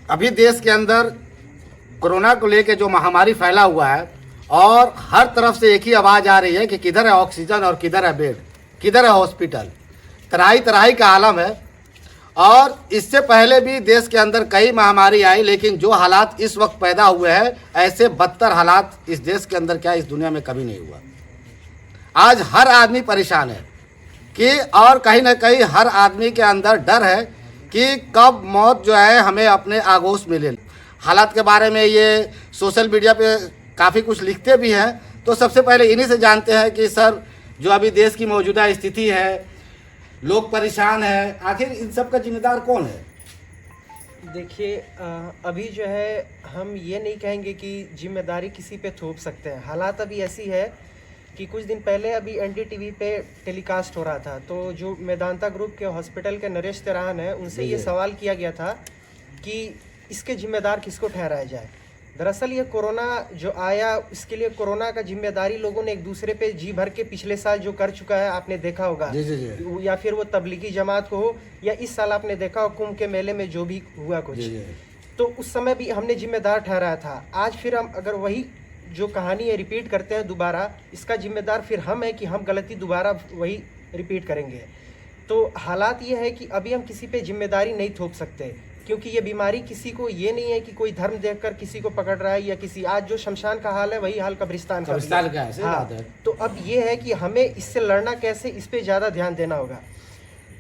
अभी देश के अंदर कोरोना को लेकर जो महामारी फैला हुआ है और हर तरफ से एक ही आवाज़ आ रही है कि किधर है ऑक्सीजन और किधर है बेड, किधर है हॉस्पिटल। तराई तराई का आलम है। और इससे पहले भी देश के अंदर कई महामारी आई, लेकिन जो हालात इस वक्त पैदा हुए हैं ऐसे बदतर हालात इस देश के अंदर क्या इस दुनिया में कभी नहीं हुआ। आज हर आदमी परेशान है कि और कहीं ना कहीं हर आदमी के अंदर डर है कि कब मौत जो है हमें अपने आगोश में ले। हालात के बारे में ये सोशल मीडिया पे काफ़ी कुछ लिखते भी हैं, तो सबसे पहले इन्हीं से जानते हैं कि सर जो अभी देश की मौजूदा स्थिति है, लोग परेशान हैं, आखिर इन सब का जिम्मेदार कौन है? देखिए, अभी जो है हम ये नहीं कहेंगे कि जिम्मेदारी किसी पे थोप सकते हैं। हालात अभी ऐसी है कि कुछ दिन पहले अभी एनडीटीवी पे टेलीकास्ट हो रहा था, तो जो मेदांता ग्रुप के हॉस्पिटल के नरेश तिरान है उनसे ये सवाल किया गया था कि इसके जिम्मेदार किसको ठहराया जाए। दरअसल ये कोरोना जो आया, इसके लिए कोरोना का जिम्मेदारी लोगों ने एक दूसरे पे जी भर के पिछले साल जो कर चुका है आपने देखा होगा। जी। या फिर वो तबलीगी जमात को हो या इस साल आपने देखा हो कुंभ के मेले में जो भी हुआ कुछ, तो उस समय भी हमने जिम्मेदार ठहराया था। आज फिर हम अगर वही जो कहानी है रिपीट करते हैं दोबारा, इसका जिम्मेदार फिर हम है कि हम गलती दोबारा वही रिपीट करेंगे। तो हालात ये है कि अभी हम किसी पे जिम्मेदारी नहीं थोप सकते, क्योंकि ये बीमारी किसी को ये नहीं है कि कोई धर्म देखकर किसी को पकड़ रहा है या किसी, आज जो शमशान का हाल है वही हाल कब्रिस्तान का है। हाँ, तो अब ये है कि हमें इससे लड़ना कैसे, इस पे ज़्यादा ध्यान देना होगा।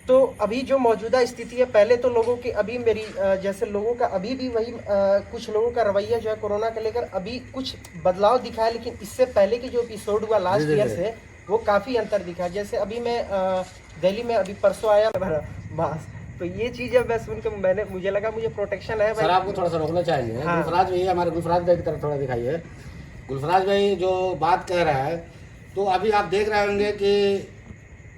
तो अभी जो मौजूदा स्थिति है, पहले तो लोगों की अभी मेरी जैसे लोगों का अभी भी वही कुछ लोगों का रवैया जो है कोरोना को लेकर अभी कुछ बदलाव दिखा है, लेकिन इससे पहले की जो एपिसोड हुआ लास्ट ईयर से वो काफ़ी अंतर दिखा। जैसे अभी मैं दिल्ली में अभी परसों आया बस, तो ये चीज़ अब मैं सुन के मुझे लगा मुझे प्रोटेक्शन है। सर आपको थोड़ा सा रोकना चाहिए। हाँ। गुलफराज भाई, हमारे गुलफराज भाई की तरफ थोड़ा दिखाइए। गुलफराज भाई जो बात कह रहा है, तो अभी आप देख रहे होंगे कि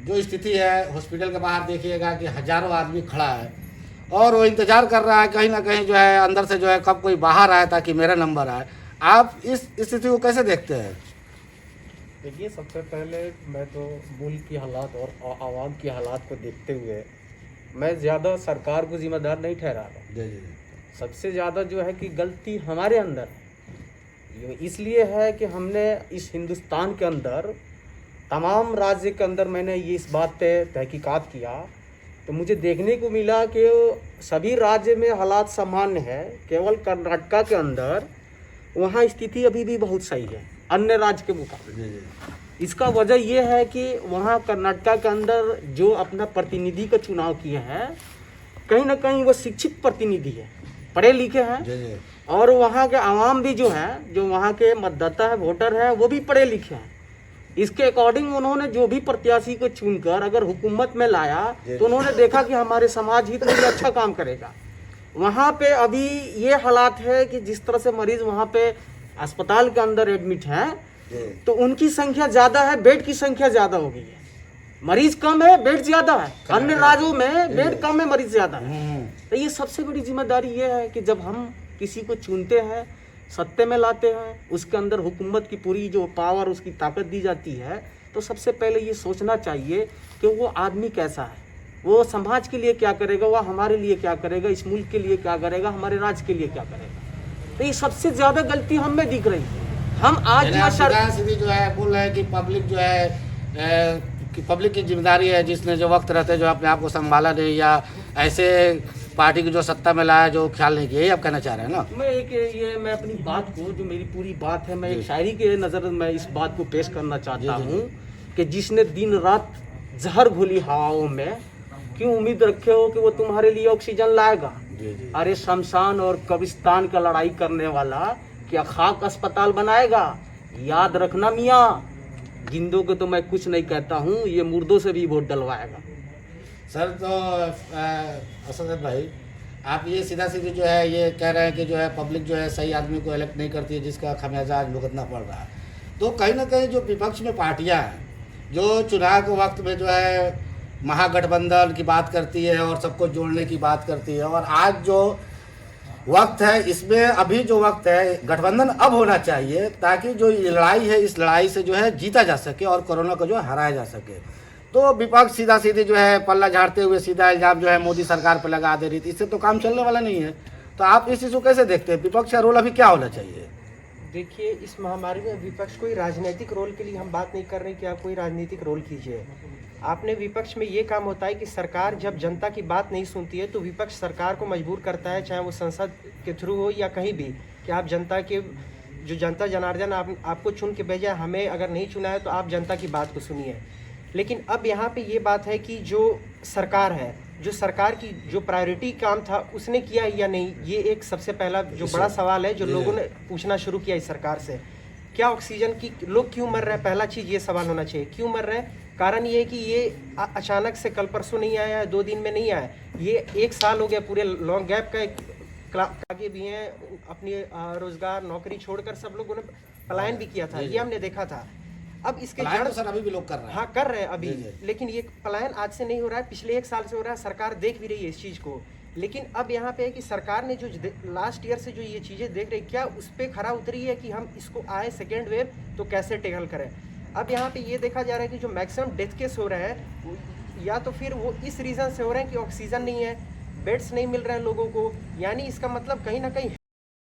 जो स्थिति है हॉस्पिटल के बाहर देखिएगा कि हजारों आदमी खड़ा है और वो इंतजार कर रहा है कहीं ना कहीं जो है अंदर से जो है कब कोई बाहर आए ताकि मेरा नंबर आए। आप इस स्थिति को कैसे देखते हैं? देखिए, सबसे पहले मैं तो मुल्क की हालात और आवाम की हालात को देखते हुए मैं ज़्यादा सरकार को जिम्मेदार नहीं ठहरा रहा। सबसे ज़्यादा जो है कि गलती हमारे अंदर इसलिए है कि हमने इस हिंदुस्तान के अंदर तमाम राज्य के अंदर मैंने ये इस बात पे तहकीकात किया, तो मुझे देखने को मिला कि सभी राज्य में हालात सामान्य है। केवल कर्नाटका के अंदर वहाँ स्थिति अभी भी बहुत सही है अन्य राज्य के मुकाबले। इसका वजह यह है कि वहाँ कर्नाटका के अंदर जो अपना प्रतिनिधि का चुनाव किए हैं, कहीं ना कहीं वो शिक्षित प्रतिनिधि है, पढ़े लिखे हैं, और वहाँ के आवाम भी जो है, जो वहाँ के मतदाता है, वोटर है, वो भी पढ़े लिखे हैं। इसके अकॉर्डिंग उन्होंने जो भी प्रत्याशी को चुनकर अगर हुकूमत में लाया तो उन्होंने देखा कि हमारे समाज हित में अच्छा काम करेगा। वहाँ पे अभी ये हालात है कि जिस तरह से मरीज वहाँ पे अस्पताल के अंदर एडमिट है, तो उनकी संख्या ज़्यादा है, बेड की संख्या ज़्यादा हो गई है। मरीज कम है, बेड ज़्यादा है। अन्य राज्यों में बेड कम है, मरीज ज़्यादा है। तो ये सबसे बड़ी जिम्मेदारी ये है कि जब हम किसी को चुनते हैं, सत्ते में लाते हैं, उसके अंदर हुकूमत की पूरी जो पावर, उसकी ताकत दी जाती है, तो सबसे पहले ये सोचना चाहिए कि वो आदमी कैसा है, वो समाज के लिए क्या करेगा, वह हमारे लिए क्या करेगा, इस मुल्क के लिए क्या करेगा, हमारे राज्य के लिए क्या करेगा। तो ये सबसे ज़्यादा गलती हम में दिख रही है। हम आज सीधी जो है बोल रहे हैं कि पब्लिक जो है कि पब्लिक की जिम्मेदारी है, जिसने जो वक्त रहते जो अपने आप को संभाला नहीं या ऐसे पार्टी की जो सत्ता में लाया जो ख्याल नहीं किया, ये आप कहना चाह रहे हैं ना? मैं अपनी बात को, जो मेरी पूरी बात है, मैं एक शायरी के नज़र में इस बात को पेश करना चाहता हूँ कि जिसने दिन रात जहर घोली हवाओं में, क्यों उम्मीद रखे हो कि वो तुम्हारे लिए ऑक्सीजन लाएगा। अरे शमशान और कब्रिस्तान का लड़ाई करने वाला क्या खाक अस्पताल बनाएगा? याद रखना मियाँ, जिंदों को तो मैं कुछ नहीं कहता हूँ, ये मुर्दों से भी वोट डलवाएगा। सर तो असद भाई, आप ये सीधा सीधी जो है ये कह रहे हैं कि जो है पब्लिक जो है सही आदमी को इलेक्ट नहीं करती है, जिसका खमियाजा आज भुगतना पड़ रहा है। तो कहीं ना कहीं जो विपक्ष में पार्टियां हैं, जो चुनाव के वक्त में जो है महागठबंधन की बात करती है और सबको जोड़ने की बात करती है, और आज जो वक्त है इसमें अभी जो वक्त है गठबंधन अब होना चाहिए ताकि जो ये लड़ाई है इस लड़ाई से जो है जीता जा सके और कोरोना को जो है हराया जा सके। तो विपक्ष सीधा सीधी जो है पल्ला झाड़ते हुए सीधा इल्जाम जो है मोदी सरकार पर लगा दे रही थी, इससे तो काम चलने वाला नहीं है। तो आप इस चीज़ को कैसे देखते हैं? विपक्ष का रोल अभी क्या होना चाहिए? देखिए, इस महामारी में विपक्ष कोई राजनीतिक रोल के लिए हम बात नहीं कर रहे कि आप कोई राजनीतिक रोल कीजिए। आपने विपक्ष में ये काम होता है कि सरकार जब जनता की बात नहीं सुनती है तो विपक्ष सरकार को मजबूर करता है, चाहे वो संसद के थ्रू हो या कहीं भी, कि आप जनता के जो जनता जनार्दन आपको चुन के भेजा है, हमें अगर नहीं चुना है तो आप जनता की बात को सुनिए। लेकिन अब यहाँ पे ये बात है कि जो सरकार है, जो सरकार की जो प्रायोरिटी काम था उसने किया या नहीं, ये एक सबसे पहला जो बड़ा सवाल है जो लोगों ने पूछना शुरू किया इस सरकार से। क्या ऑक्सीजन की लोग क्यों मर रहे हैं, पहला चीज़ ये सवाल होना चाहिए, क्यों मर रहे हैं? कारण ये है कि ये अचानक से कल परसों नहीं आया, 2 दिन में नहीं आया, ये 1 साल हो गया, पूरे लॉन्ग गैप का आगे भी हैं, अपनी रोजगार नौकरी छोड़कर सब लोगों ने पलायन भी किया था, ये हमने देखा था। अब इसके पलायन जड़ तो सर अभी भी लोग कर रहे हैं। हाँ कर रहे हैं अभी, जी। लेकिन ये पलायन आज से नहीं हो रहा है, पिछले 1 साल से हो रहा है, सरकार देख भी रही है इस चीज़ को। लेकिन अब यहाँ पे है कि सरकार ने जो लास्ट ईयर से जो ये चीज़ें देख रही, क्या उस पर खरा उतरी है कि हम इसको आए सेकेंड वेव तो कैसे टैकल करें। अब यहाँ पे ये देखा जा रहा है कि जो मैक्सिमम डेथ केस हो रहे हैं या तो फिर वो इस रीज़न से हो रहे हैं कि ऑक्सीजन नहीं है, बेड्स नहीं मिल रहे हैं लोगों को, यानी इसका मतलब कहीं ना कहीं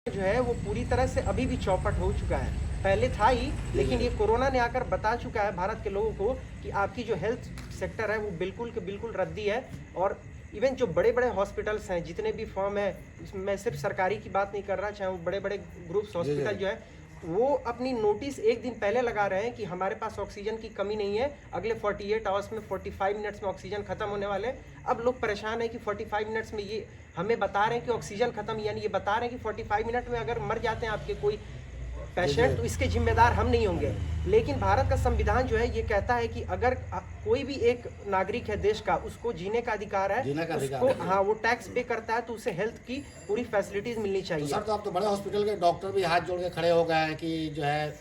जो है वो पूरी तरह से अभी भी चौपट हो चुका है। पहले था ही, लेकिन ये कोरोना ने आकर बता चुका है भारत के लोगों को कि आपकी जो हेल्थ सेक्टर है वो बिल्कुल के बिल्कुल रद्दी है। और इवन जो बड़े बड़े हॉस्पिटल्स हैं, जितने भी फर्म है, मैं सिर्फ सरकारी की बात नहीं कर रहा, चाहे वो बड़े बड़े ग्रुप्स हॉस्पिटल जो है, वो अपनी नोटिस 1 दिन पहले लगा रहे हैं कि हमारे पास ऑक्सीजन की कमी नहीं है, अगले 48 आवर्स में 45 मिनट्स में ऑक्सीजन खत्म होने वाले हैं। अब लोग परेशान हैं कि 45 मिनट्स में ये हमें बता रहे हैं कि ऑक्सीजन खत्म, यानी ये बता रहे हैं कि 45 मिनट में अगर मर जाते हैं आपके कोई पेशेंट तो इसके जिम्मेदार हम नहीं होंगे। लेकिन भारत का संविधान जो है ये कहता है कि अगर कोई भी एक नागरिक है देश का, उसको जीने का अधिकार है, उसको हाँ वो टैक्स पे करता है तो उसे हेल्थ की पूरी फैसिलिटीज मिलनी चाहिए। तो सर, तो अब तो बड़े हॉस्पिटल के डॉक्टर भी हाथ जोड़ के खड़े हो गए हैं कि जो है,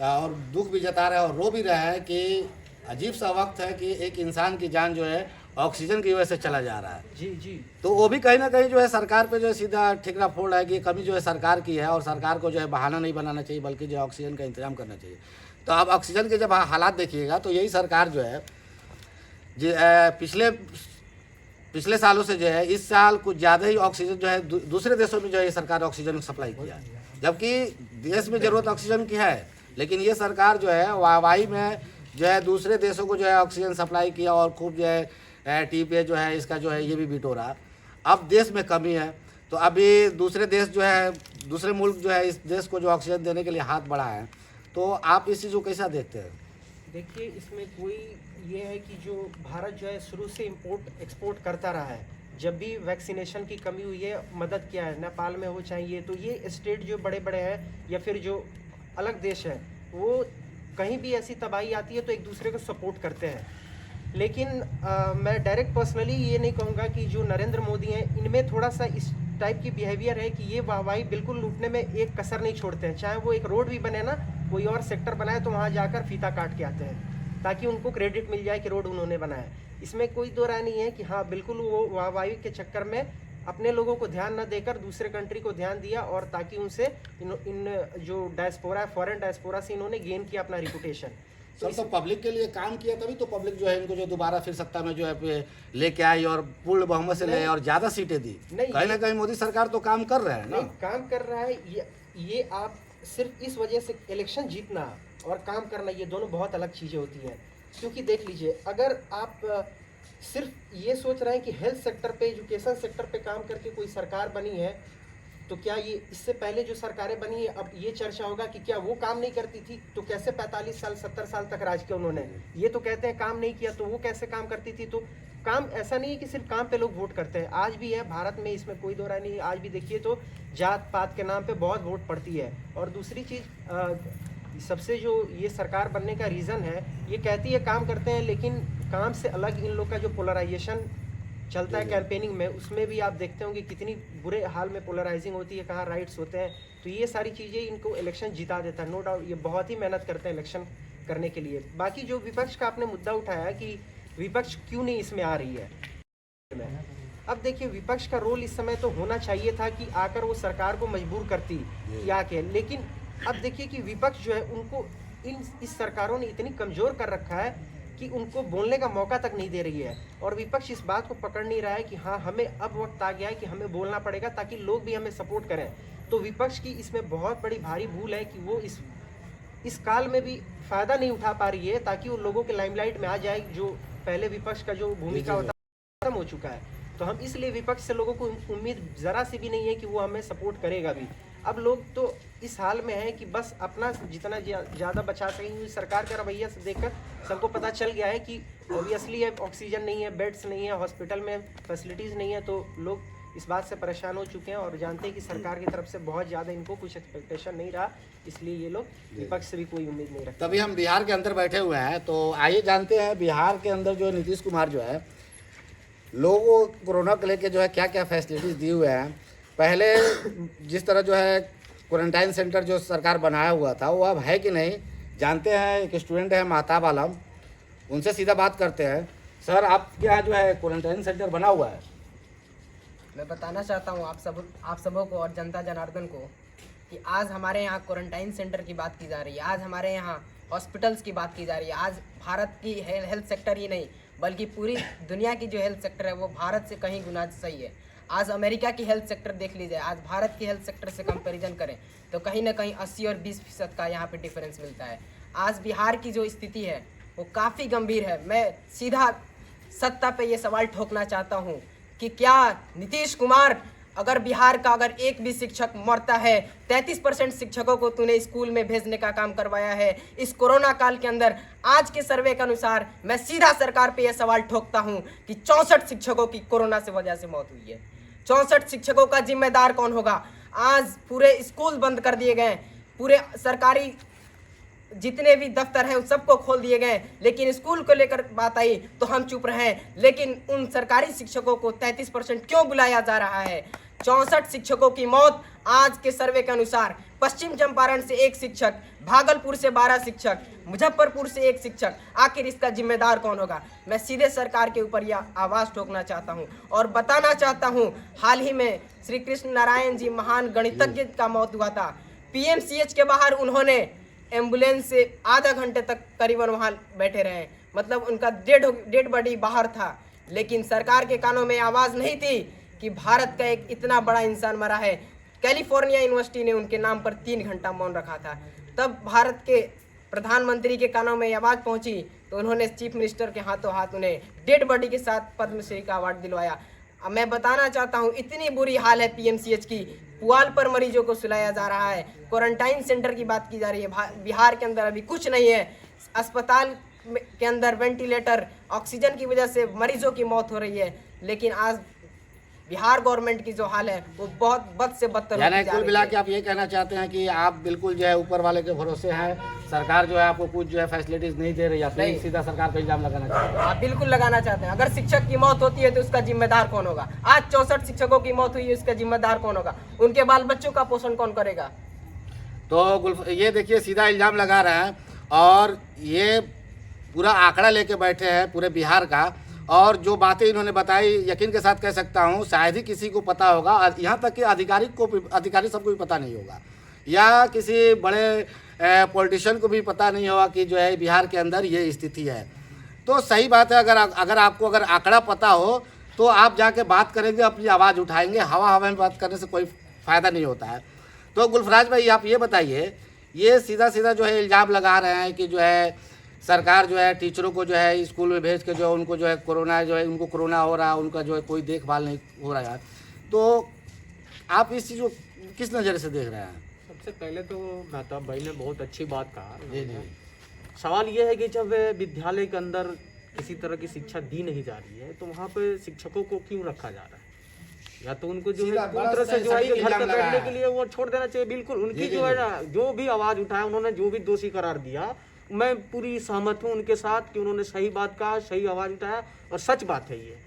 और दुख भी जता रहे हैं और रो भी रहे हैं कि अजीब सा वक्त है कि एक इंसान की जान जो है ऑक्सीजन की वजह से चला जा रहा है। जी जी। तो वो भी कहीं ना कहीं जो है सरकार पे जो है सीधा ठिकरा फोड़ है कि कमी जो है सरकार की है, और सरकार को जो है बहाना नहीं बनाना चाहिए, बल्कि जो है ऑक्सीजन का इंतजाम करना चाहिए। तो अब ऑक्सीजन के जब हालात देखिएगा तो यही सरकार जो है पिछले सालों से जो है इस साल कुछ ज़्यादा ही ऑक्सीजन जो है दूसरे देशों में जो है ये सरकार ऑक्सीजन सप्लाई किया है, जबकि देश में ज़रूरत ऑक्सीजन की है, लेकिन ये सरकार जो है वाहवाही में जो है दूसरे देशों को जो है ऑक्सीजन सप्लाई किया और खूब जो है टी पे जो है इसका जो है ये भी बिटोरा। अब देश में कमी है तो अभी दूसरे देश जो है, दूसरे मुल्क जो है इस देश को जो ऑक्सीजन देने के लिए हाथ बढ़ाए हैं। तो आप इस चीज़ को कैसा देखते हैं? देखिए, इसमें कोई ये है कि जो भारत जो है शुरू से इंपोर्ट एक्सपोर्ट करता रहा है, जब भी वैक्सीनेशन की कमी हुई है मदद किया है, नेपाल में हो चाहिए, तो ये स्टेट जो बड़े बड़े हैं या फिर जो अलग देश है, वो कहीं भी ऐसी तबाही आती है तो एक दूसरे को सपोर्ट करते हैं। लेकिन मैं डायरेक्ट पर्सनली ये नहीं कहूँगा कि जो नरेंद्र मोदी हैं इनमें थोड़ा सा इस टाइप की बिहेवियर है कि ये वाहवाही बिल्कुल लूटने में एक कसर नहीं छोड़ते हैं। चाहे वो एक रोड भी बने ना, कोई और सेक्टर बनाए तो वहाँ जाकर फीता काट के आते हैं ताकि उनको क्रेडिट मिल जाए कि रोड उन्होंने बनाया। इसमें कोई दो राय नहीं है कि हाँ बिल्कुल वो वाहवाही के चक्कर में अपने लोगों को ध्यान न देकर दूसरे कंट्री को ध्यान दिया, और ताकि उनसे इन जो डायस्पोरा है, फॉरेन डायस्पोरा से इन्होंने गेन किया अपना रिपुटेशन। सर, तो पब्लिक के लिए काम किया तभी तो पब्लिक जो है इनको जो दोबारा फिर सत्ता में जो है लेके आई और पूर्ण बहुमत से ले आई और ज़्यादा सीटें दी। कहीं ना कहीं मोदी सरकार तो काम कर रहे हैं ना। काम कर रहा है, ये आप सिर्फ इस वजह से इलेक्शन जीतना और काम करना ये दोनों बहुत अलग चीज़ें होती हैं। क्योंकि देख लीजिए, अगर आप सिर्फ ये सोच रहे हैं कि हेल्थ सेक्टर पे, एजुकेशन सेक्टर पे काम करके कोई सरकार बनी है, तो क्या ये इससे पहले जो सरकारें बनी है अब ये चर्चा होगा कि क्या वो काम नहीं करती थी? तो कैसे 45 साल 70 साल तक राज किया उन्होंने? ये तो कहते हैं काम नहीं किया, तो वो कैसे काम करती थी? तो काम ऐसा नहीं है कि सिर्फ काम पे लोग वोट करते हैं, आज भी है भारत में, इसमें कोई दो राय नहीं है। आज भी देखिए तो जात पात के नाम पे बहुत वोट पड़ती है। और दूसरी चीज़, सबसे जो ये सरकार बनने का रीज़न है, ये कहती है काम करते हैं, लेकिन काम से अलग इन लोग का जो पोलराइजेशन चलता है कैंपेनिंग में, उसमें भी आप देखते होंगे कितनी बुरे हाल में पोलराइजिंग होती है, कहाँ राइट्स होते हैं। तो ये सारी चीज़ें इनको इलेक्शन जिता देता है, नो डाउट। ये बहुत ही मेहनत करते हैं इलेक्शन करने के लिए। बाकी जो विपक्ष का आपने मुद्दा उठाया कि विपक्ष क्यों नहीं इसमें आ रही है, अब देखिए विपक्ष का रोल इस समय तो होना चाहिए था कि आकर वो सरकार को मजबूर करती या के, लेकिन अब देखिए कि विपक्ष जो है उनको इस सरकारों ने इतनी कमज़ोर कर रखा है कि कि उनको बोलने का मौका तक नहीं दे रही है। और विपक्ष इस बात को पकड़ नहीं रहा है कि हाँ, हमें अब वक्त आ गया है कि हमें बोलना पड़ेगा ताकि लोग भी हमें सपोर्ट करें। तो विपक्ष की इसमें बहुत बड़ी भारी भूल है कि वो इस काल में भी फ़ायदा नहीं उठा पा रही है ताकि वो लोगों के लाइमलाइट में आ जाए। जो पहले विपक्ष का जो भूमिका होता है खत्म हो चुका है। तो हम इसलिए विपक्ष से लोगों को उम्मीद ज़रा सी भी नहीं है कि वो हमें सपोर्ट करेगा भी। अब लोग तो इस हाल में हैं कि बस अपना जितना ज़्यादा बचा सकेंगे। सरकार का रवैया से देखकर सबको पता चल गया है कि ऑब्वियसली है, ऑक्सीजन नहीं है, बेड्स नहीं है, हॉस्पिटल में फैसिलिटीज़ नहीं है। तो लोग इस बात से परेशान हो चुके हैं और जानते हैं कि सरकार की तरफ से बहुत ज़्यादा इनको कुछ एक्सपेक्टेशन नहीं रहा, इसलिए ये लोग विपक्ष से भी कोई उम्मीद नहीं रखते। तभी हम बिहार के अंदर बैठे हुए हैं, तो आइए जानते हैं बिहार के अंदर जो नीतीश कुमार जो है लोगों को कोरोना को लेके जो है क्या क्या फैसिलिटीज़ दिए हुए हैं। पहले जिस तरह जो है क्वारंटाइन सेंटर जो सरकार बनाया हुआ था वो अब है कि नहीं, जानते हैं। एक स्टूडेंट है महताब आलम, उनसे सीधा बात करते हैं। सर, आपके यहाँ जो है क्वारंटाइन सेंटर बना हुआ है? मैं बताना चाहता हूँ आप सबों को और जनता जनार्दन को कि आज हमारे यहाँ क्वारंटाइन सेंटर की बात की जा रही है, आज हमारे यहाँ हॉस्पिटल्स की बात की जा रही है। आज भारत की हेल्थ सेक्टर ही नहीं बल्कि पूरी दुनिया की जो हेल्थ सेक्टर है वो भारत से कहीं गुना सही है। आज अमेरिका की हेल्थ सेक्टर देख लीजिए, आज भारत की हेल्थ सेक्टर से कंपैरिजन करें तो कहीं ना कहीं 80 और 20% का यहाँ पे डिफरेंस मिलता है। आज बिहार की जो स्थिति है वो काफ़ी गंभीर है। मैं सीधा सत्ता पे ये सवाल ठोकना चाहता हूँ कि क्या नीतीश कुमार, अगर बिहार का अगर एक भी शिक्षक मरता है, 33% शिक्षकों को तूने स्कूल में भेजने का काम करवाया है इस कोरोना काल के अंदर। आज के सर्वे के अनुसार मैं सीधा सरकार पे यह सवाल ठोकता हूं कि 64 शिक्षकों की कोरोना से वजह से मौत हुई है। 64 शिक्षकों का जिम्मेदार कौन होगा? आज पूरे स्कूल बंद कर दिए गए, पूरे सरकारी जितने भी दफ्तर हैं उन सबको खोल दिए गए, लेकिन स्कूल को लेकर बात आई तो हम चुप रहे। लेकिन उन सरकारी शिक्षकों को 33% क्यों बुलाया जा रहा है? 64 शिक्षकों की मौत आज के सर्वे के अनुसार। पश्चिम चंपारण से 1 शिक्षक, भागलपुर से 12 शिक्षक, मुजफ्फरपुर से 1 शिक्षक। आखिर इसका जिम्मेदार कौन होगा? मैं सीधे सरकार के ऊपर यह आवाज़ ठोकना चाहता हूं और बताना चाहता हूं, हाल ही में श्री कृष्ण नारायण जी महान गणितज्ञ का मौत हुआ था। PMCH के बाहर उन्होंने एम्बुलेंस से आधा घंटे तक करीबन वहाँ बैठे रहे, मतलब उनका डेड बॉडी बाहर था। लेकिन सरकार के कानों में आवाज़ नहीं थी कि भारत का एक इतना बड़ा इंसान मरा है। कैलिफोर्निया यूनिवर्सिटी ने उनके नाम पर 3 घंटा मौन रखा था। तब भारत के प्रधानमंत्री के कानों में आवाज़ पहुंची तो उन्होंने चीफ मिनिस्टर के हाथों हाथ उन्हें डेड बॉडी के साथ पद्मश्री का अवार्ड दिलवाया। अब मैं बताना चाहता हूं, इतनी बुरी हाल है PMCH की, पुआल पर मरीजों को सुलाया जा रहा है। क्वारंटाइन सेंटर की बात की जा रही है। बिहार के अंदर अभी कुछ नहीं है। अस्पताल के अंदर वेंटिलेटर, ऑक्सीजन की वजह से मरीजों की मौत हो रही है। लेकिन आज बिहार गवर्नमेंट की जो हाल है वो बहुत बद से बदतर होती जा रही है। कुल मिला के आप ये कहना चाहते हैं कि आप बिल्कुल जो है ऊपर वाले के भरोसे हैं, सरकार जो है आपको कुछ जो है फैसिलिटीज नहीं दे रही है, नहीं सीधा सरकार पर इल्जाम लगाना चाहते हैं? आप बिल्कुल लगाना चाहते हैं। अगर शिक्षक की मौत होती है तो उसका जिम्मेदार कौन होगा? आज 64 शिक्षकों की मौत हुई है, उसका जिम्मेदार कौन होगा? उनके बाल बच्चों का पोषण कौन करेगा? तो ये देखिए सीधा इल्जाम लगा रहे हैं और ये पूरा आंकड़ा लेके बैठे हैं पूरे बिहार का। और जो बातें इन्होंने बताई, यकीन के साथ कह सकता हूँ शायद ही किसी को पता होगा, यहाँ तक कि अधिकारी सबको भी पता नहीं होगा, या किसी बड़े पॉलिटिशियन को भी पता नहीं होगा कि जो है बिहार के अंदर ये स्थिति है। तो सही बात है, अगर आपको आंकड़ा पता हो तो आप जाके बात करेंगे, अपनी आवाज़ उठाएंगे। हवा में बात करने से कोई फ़ायदा नहीं होता है। तो गुलफराज भाई, आप ये बताइए, ये सीधा जो है इल्ज़ाम लगा रहे हैं कि जो है सरकार जो है टीचरों को जो है स्कूल में भेज के जो है उनको जो है उनको कोरोना हो रहा है, उनका जो है कोई देखभाल नहीं हो रहा है। तो आप इस चीज़ को किस नज़र से देख रहे हैं? सबसे पहले तो महताब भाई ने बहुत अच्छी बात कहा। जी। सवाल ये है कि जब विद्यालय के अंदर किसी तरह की शिक्षा दी नहीं जा रही है तो वहाँ पे शिक्षकों को क्यों रखा जा रहा है? या तो उनको जो है पूरी तरह से जो है घर पर बैठने के लिए वो छोड़ देना चाहिए। बिल्कुल उनकी जो है ना, जो भी आवाज़ उठाया, उन्होंने जो भी दोषी करार दिया, मैं पूरी सहमत हूँ उनके साथ कि उन्होंने सही बात कहा, सही आवाज़ उठाया और सच बात है ये।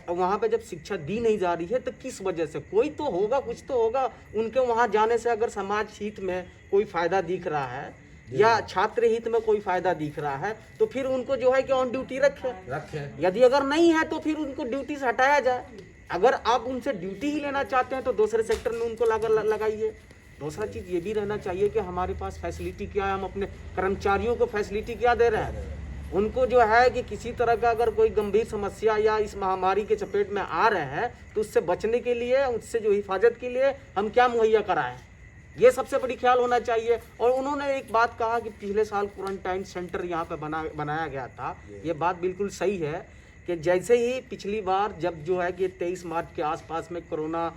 वहाँ पे जब शिक्षा दी नहीं जा रही है तो किस वजह से? कोई तो होगा, कुछ तो होगा। उनके वहाँ जाने से अगर समाज हित में कोई फ़ायदा दिख रहा है या छात्र हित में कोई फ़ायदा दिख रहा है तो फिर उनको जो है कि ऑन ड्यूटी रखे। यदि अगर नहीं है तो फिर उनको ड्यूटी से हटाया जाए। अगर आप उनसे ड्यूटी ही लेना चाहते हैं तो दूसरे सेक्टर में उनको लगाइए। दूसरा चीज़ ये भी रहना चाहिए कि हमारे पास फैसिलिटी क्या है, हम अपने कर्मचारियों को फैसिलिटी क्या दे रहे हैं। उनको जो है कि किसी तरह का अगर कोई गंभीर समस्या या इस महामारी के चपेट में आ रहे हैं तो उससे बचने के लिए, उससे जो हिफाजत के लिए हम क्या मुहैया कराएं, ये सबसे बड़ी ख्याल होना चाहिए। और उन्होंने एक बात कहा कि पिछले साल क्वारंटाइन सेंटर यहाँ पे बनाया गया था, ये बात बिल्कुल सही है कि जैसे ही पिछली बार जब जो है कि 23 मार्च के आसपास में कोरोना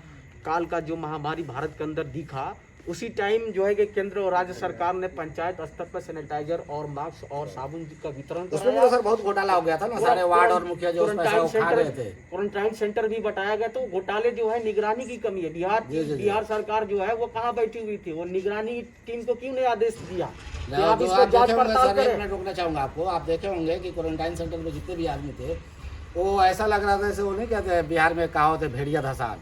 काल का जो महामारी भारत के अंदर दिखा, उसी टाइम जो है कि केंद्र और राज्य सरकार ने पंचायत स्तर पर सैनिटाइजर और मास्क और साबुन का वितरण उसमें भी तो सर बहुत घोटाला हो गया था ना, सारे वार्ड और मुखिया जो उसमें पैसा खा रहे थे। क्वारंटाइन सेंटर भी बताया गया, तो घोटाले जो है निगरानी की कमी है। बिहार सरकार जो है वो कहाँ बैठी हुई थी, वो निगरानी टीम को क्यों नहीं आदेश दिया? आप जांच पड़ताल करें। मैं रोकना चाहूंगा आपको, आप देखे होंगे कि क्वारंटाइन सेंटर में जितने भी आदमी थे वो ऐसा लग रहा था जैसे वो नहीं कहते बिहार में कहावत है भेड़िया धसान,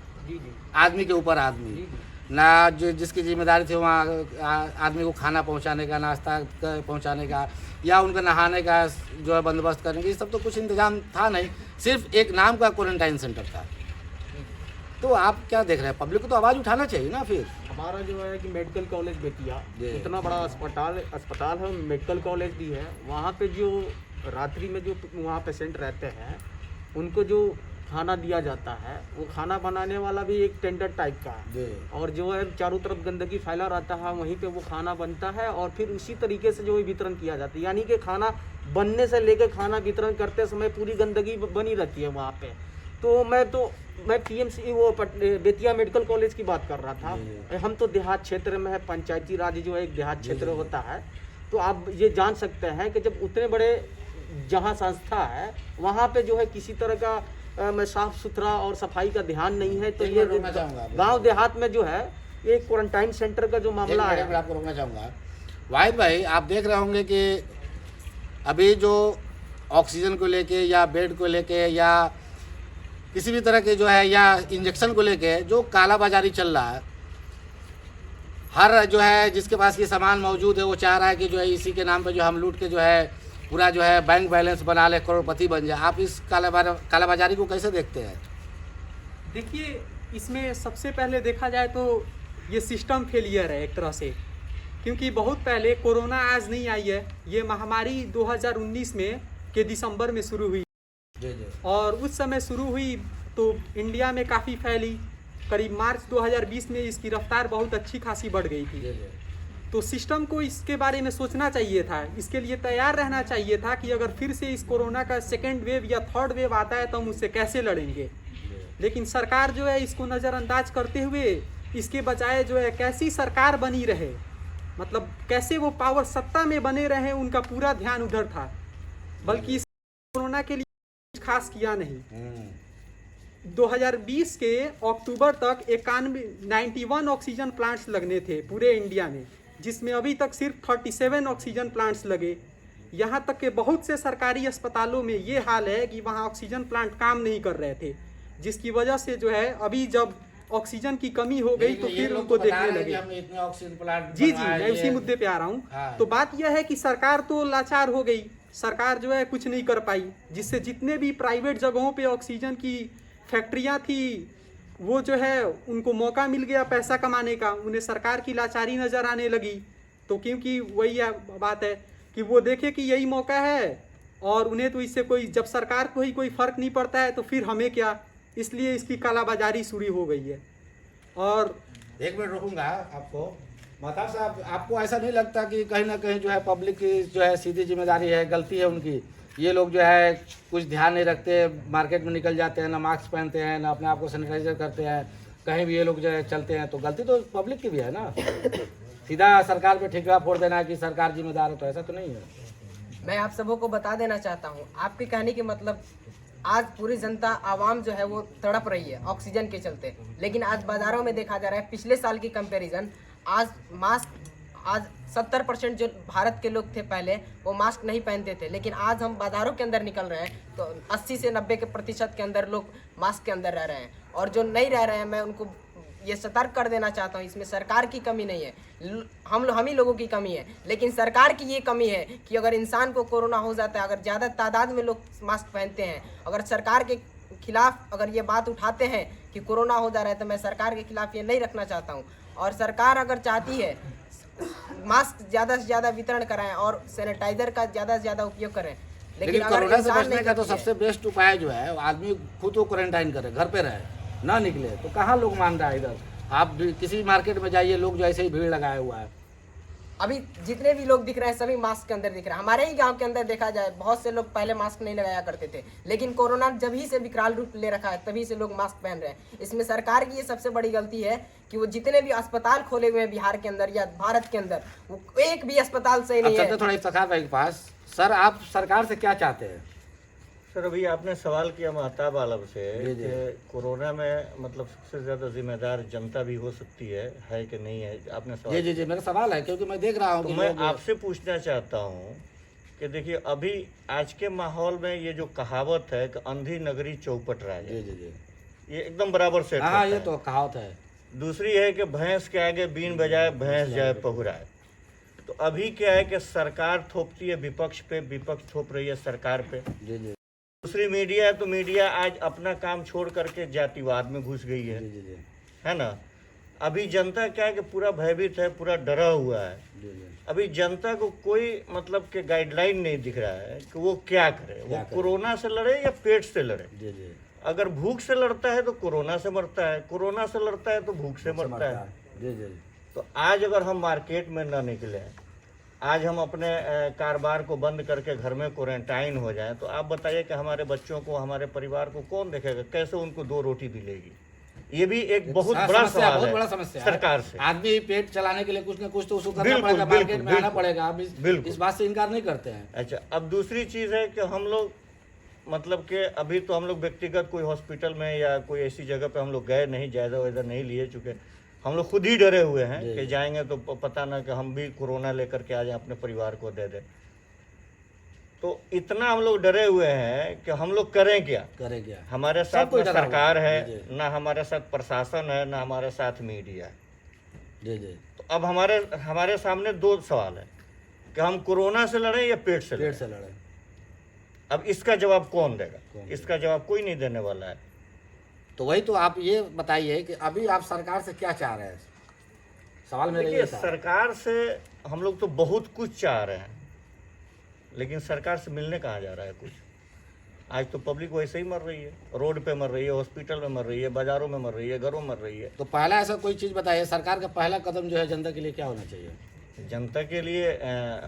आदमी के ऊपर आदमी ना, जो जिसकी जिम्मेदारी थी वहाँ आदमी को खाना पहुँचाने का, नाश्ता पहुँचाने का या उनका नहाने का जो है बंदोबस्त करने का, ये सब तो कुछ इंतजाम था नहीं, सिर्फ एक नाम का क्वारंटाइन सेंटर था। तो आप क्या देख रहे हैं, पब्लिक को तो आवाज़ उठाना चाहिए ना। फिर हमारा जो है कि मेडिकल कॉलेज बेतिया इतना बड़ा अस्पताल है, मेडिकल कॉलेज भी है, वहाँ पे जो रात्रि में जो वहाँ पेशेंट रहते हैं उनको जो खाना दिया जाता है, वो खाना बनाने वाला भी एक टेंडर टाइप का है, और जो है चारों तरफ गंदगी फैला रहता है, वहीं पे वो खाना बनता है और फिर उसी तरीके से जो है वितरण किया जाता है। यानी कि खाना बनने से लेकर खाना वितरण करते समय पूरी गंदगी बनी रहती है वहाँ पे। तो मैं पीएमसी वो बेतिया मेडिकल कॉलेज की बात कर रहा था। हम तो देहात क्षेत्र में है, पंचायती राज जो है एक देहात क्षेत्र होता है, तो आप ये जान सकते हैं कि जब उतने बड़े जहाँ संस्था है वहाँ पे जो है किसी तरह का साफ सुथरा और सफाई का ध्यान नहीं है, तो ये गांव देहात में जो है ये क्वारंटाइन सेंटर का जो मामला है। मैं आपको रोकना चाहूँगा वाहिद भाई, आप देख रहे होंगे कि अभी जो ऑक्सीजन को लेके या बेड को लेके या किसी भी तरह के जो है या इंजेक्शन को लेके जो काला बाजारी चल रहा है, हर जो है जिसके पास ये सामान मौजूद है वो चाह रहा है कि जो है इसी के नाम पे जो हम लूट के जो है पूरा जो है बैंक बैलेंस बना ले, करोड़पति बन जाए। आप इस कालाबाजारी को कैसे देखते हैं? देखिए, इसमें सबसे पहले देखा जाए तो ये सिस्टम फेलियर है एक तरह से, क्योंकि बहुत पहले कोरोना आज नहीं आई है, ये महामारी 2019 में के दिसंबर में शुरू हुई और उस समय शुरू हुई तो इंडिया में काफ़ी फैली। करीब मार्च 2020 में इसकी रफ्तार बहुत अच्छी खासी बढ़ गई थी। तो सिस्टम को इसके बारे में सोचना चाहिए था, इसके लिए तैयार रहना चाहिए था कि अगर फिर से इस कोरोना का सेकेंड वेव या थर्ड वेव आता है तो हम उससे कैसे लड़ेंगे। लेकिन सरकार जो है इसको नज़रअंदाज करते हुए इसके बजाय जो है कैसी सरकार बनी रहे, मतलब कैसे वो पावर सत्ता में बने रहे, उनका पूरा ध्यान उधर था, बल्कि इस कोरोना के लिए खास किया नहीं। 2020 के अक्टूबर तक 91 ऑक्सीजन प्लांट्स लगने थे पूरे इंडिया में, जिसमें अभी तक सिर्फ 37 ऑक्सीजन प्लांट्स लगे। यहाँ तक कि बहुत से सरकारी अस्पतालों में ये हाल है कि वहाँ ऑक्सीजन प्लांट काम नहीं कर रहे थे, जिसकी वजह से जो है अभी जब ऑक्सीजन की कमी हो गई तो फिर उनको देखने लगे। जी मैं उसी मुद्दे पे आ रहा हूँ। तो बात यह है कि सरकार तो लाचार हो गई, सरकार जो है कुछ नहीं कर पाई, जिससे जितने भी प्राइवेट जगहों पे ऑक्सीजन की फैक्ट्रियाँ थी वो जो है उनको मौका मिल गया पैसा कमाने का, उन्हें सरकार की लाचारी नज़र आने लगी। तो क्योंकि वही बात है कि वो देखे कि यही मौका है और उन्हें तो इससे कोई, जब सरकार को ही कोई फ़र्क नहीं पड़ता है तो फिर हमें क्या, इसलिए इसकी कालाबाजारी शुरू हो गई है। और एक मिनट रुकूंगा आपको, महताब साहब, आपको ऐसा नहीं लगता कि कहीं ना कहीं जो है पब्लिक की जो है सीधी जिम्मेदारी है, गलती है उनकी, ये लोग जो है कुछ ध्यान नहीं रखते, मार्केट में निकल जाते हैं, ना मास्क पहनते हैं, ना अपने आप को सैनिटाइजर करते हैं, कहीं भी ये लोग जो है चलते हैं, तो गलती तो पब्लिक की भी है ना। सीधा सरकार पे ठिकरा फोड़ देना है कि सरकार जिम्मेदार है, तो ऐसा तो नहीं है। मैं आप सबों को बता देना चाहता हूँ, आपके कहने के मतलब आज पूरी जनता आवाम जो है वो तड़प रही है ऑक्सीजन के चलते, लेकिन आज बाज़ारों में देखा जा रहा है पिछले साल की कंपैरिजन आज 70% जो भारत के लोग थे पहले वो मास्क नहीं पहनते थे, लेकिन आज हम बाज़ारों के अंदर निकल रहे हैं तो 80 से 90% के अंदर लोग मास्क के अंदर रह रहे हैं, और जो नहीं रह रहे हैं मैं उनको ये सतर्क कर देना चाहता हूँ, इसमें सरकार की कमी नहीं है, हम ही लोगों की कमी है। लेकिन सरकार की ये कमी है कि अगर इंसान को कोरोना हो जाता है, अगर ज़्यादा तादाद में लोग मास्क पहनते हैं, अगर सरकार के खिलाफ अगर ये बात उठाते हैं कि कोरोना हो जा रहा है, तो मैं सरकार के खिलाफ ये नहीं रखना चाहता हूँ। और सरकार अगर चाहती है मास्क ज़्यादा से ज़्यादा वितरण कराएं और सैनिटाइज़र का ज़्यादा से ज़्यादा उपयोग करें, लेकिन अगर कोरोना से इंसान बचने नहीं का तो करती है- सबसे बेस्ट उपाय जो है वो आदमी खुद को क्वारंटाइन करे, घर पे रहे, ना निकले। तो कहाँ लोग मान रहा है इधर? आप भी किसी मार्केट में जाइए, लोग जो ऐसे ही भीड़ लगाया हुआ है। अभी जितने भी लोग दिख रहे हैं सभी मास्क के अंदर दिख रहे हैं। हमारे ही गांव के अंदर देखा जाए बहुत से लोग पहले मास्क नहीं लगाया करते थे, लेकिन कोरोना जब ही से विकराल रूप ले रखा है तभी से लोग मास्क पहन रहे हैं। इसमें सरकार की ये सबसे बड़ी गलती है कि वो जितने भी अस्पताल खोले हुए हैं बिहार के अंदर या भारत के अंदर, वो एक भी अस्पताल सही अब नहीं चलते है। थोड़ा इफ्तिखार भाई के पास। सर, आप सरकार से क्या चाहते हैं? सर, अभी आपने सवाल किया महताब आलम से जी, जी। कि कोरोना में मतलब सबसे ज़्यादा जिम्मेदार जनता भी हो सकती है कि नहीं है, आपने सवाल जी जी जी, मेरा सवाल है क्योंकि मैं देख रहा हूँ तो कि मैं लोग- आपसे पूछना चाहता हूँ कि देखिए अभी आज के माहौल में ये जो कहावत है कि अंधी नगरी चौपट जी राजा, जी जी, ये एकदम बराबर सेट हाँ करता ये है। तो कहावत है। दूसरी है कि भैंस के आगे बीन बजाए भैंस जाए पहुराए। तो अभी क्या है कि सरकार थोपती है विपक्ष पे, विपक्ष थोप रही है सरकार पे। जी जी दूसरी मीडिया है तो मीडिया आज अपना काम छोड़ करके जातिवाद में घुस गई है जी जी जी है ना। अभी जनता क्या है कि पूरा भयभीत है, पूरा डरा हुआ है। जी जी। अभी जनता को कोई मतलब के गाइडलाइन नहीं दिख रहा है कि वो क्या करे, वो क्या करे? कोरोना से लड़े या पेट से लड़े। जी जी, अगर भूख से लड़ता है तो कोरोना से मरता है, कोरोना से लड़ता है तो भूख से मरता है। जी जी तो आज अगर हम मार्केट में ना निकले, आज हम अपने कारोबार को बंद करके घर में क्वारंटाइन हो जाएं, तो आप बताइए कि हमारे बच्चों को, हमारे परिवार को कौन देखेगा, कैसे उनको 2 रोटी मिलेगी। ये भी एक बहुत बड़ा समस्या, सवाल बहुत है बड़ा समस्या है। सरकार से। आदमी पेट चलाने के लिए कुछ ना कुछ तो उसको करना बिल्कुल, पड़ेगा, मार्केट बिल्कुल, में आना बिल्कुल। पड़ेगा। आप बिल्कुल। इस बात से इनकार नहीं करते हैं। अच्छा, अब दूसरी चीज़ है कि हम लोग मतलब कि अभी तो हम लोग व्यक्तिगत कोई हॉस्पिटल में या कोई ऐसी जगह पे हम लोग गए नहीं, जायज़ा वायदा नहीं लिए, चुके हम लोग खुद ही डरे हुए हैं जी। कि जाएंगे तो पता ना कि हम भी कोरोना लेकर के आ जाएं, अपने परिवार को दे दें। तो इतना हम लोग डरे हुए हैं कि हम लोग करें क्या। करे क्या? हमारे सब साथ कोई ना डरा हुआ सरकार है। है, जी, ना हमारे साथ प्रशासन है, ना हमारे साथ मीडिया है। जी जी, तो अब हमारे सामने 2 सवाल है कि हम कोरोना से लड़ें या पेट से पेट लड़ें। से लड़े। अब इसका जवाब कौन देगा? कौन इसका जवाब कोई नहीं देने वाला है। तो वही तो आप ये बताइए कि अभी आप सरकार से क्या चाह रहे हैं? सवाल मेरा देखिए, ये था। सरकार से हम लोग तो बहुत कुछ चाह रहे हैं, लेकिन सरकार से मिलने कहाँ जा रहा है कुछ। आज तो पब्लिक वैसे ही मर रही है, रोड पे मर रही है, हॉस्पिटल में मर रही है, बाजारों में मर रही है, घरों में मर रही है। तो पहला ऐसा कोई चीज़ बताइए, सरकार का पहला कदम जो है जनता के लिए क्या होना चाहिए? जनता के लिए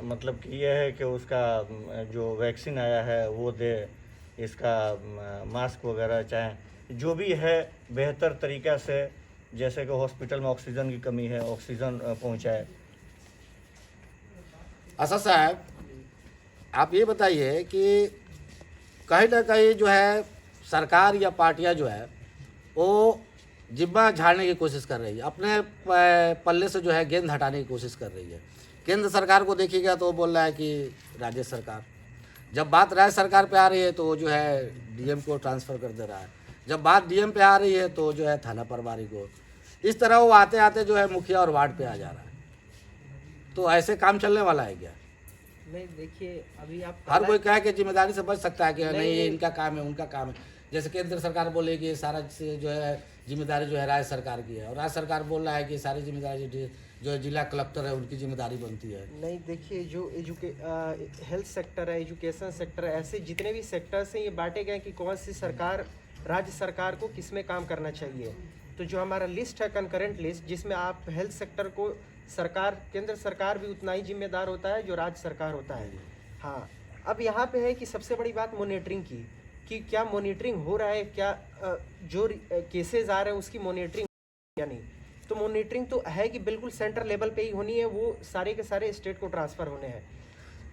मतलब कि यह है कि उसका जो वैक्सीन आया है वो दे, इसका मास्क वगैरह चाहे जो भी है बेहतर तरीक़ा से, जैसे कि हॉस्पिटल में ऑक्सीजन की कमी है, ऑक्सीजन पहुंचाए। असद साहब, आप ये बताइए कि कहीं ना कहीं जो है सरकार या पार्टियां जो है वो जिम्मा झाड़ने की कोशिश कर रही है, अपने पल्ले से जो है गेंद हटाने की कोशिश कर रही है। केंद्र सरकार को देखिएगा तो वो बोल रहा है कि राज्य सरकार, जब बात राज्य सरकार पे आ रही है तो वो जो है डीएम को ट्रांसफ़र कर दे रहा है, जब बात डीएम पे आ रही है तो जो है थाना प्रभारी को। इस तरह वो आते आते जो है मुखिया और वार्ड पे आ जा रहा है। तो ऐसे काम चलने वाला है क्या? नहीं, देखिए अभी आप हर कोई कहे कि जिम्मेदारी से बच सकता है कि नहीं ये नहीं। इनका काम है, उनका काम है। जैसे केंद्र सरकार बोलेगी कि सारा से जो है जिम्मेदारी जो है राज्य सरकार की है, और राज्य सरकार बोल रहा है कि सारी जिम्मेदारी जो जिला कलेक्टर है उनकी जिम्मेदारी बनती है। नहीं, देखिए जो हेल्थ सेक्टर है, एजुकेशन सेक्टर है, ऐसे जितने भी सेक्टर्स हैं ये बांटे गए कि कौन सी सरकार, राज्य सरकार को किस में काम करना चाहिए। तो जो हमारा लिस्ट है कंकरेंट लिस्ट, जिसमें आप हेल्थ सेक्टर को सरकार, केंद्र सरकार भी उतना ही जिम्मेदार होता है जो राज्य सरकार होता है। हाँ, अब यहाँ पे है कि सबसे बड़ी बात मॉनिटरिंग की, कि क्या मॉनिटरिंग हो रहा है, क्या जो केसेस आ रहे हैं उसकी मॉनिटरिंग या नहीं। तो मॉनिटरिंग तो है कि बिल्कुल सेंटर लेवल पे ही होनी है, वो सारे के सारे स्टेट को ट्रांसफ़र होने हैं।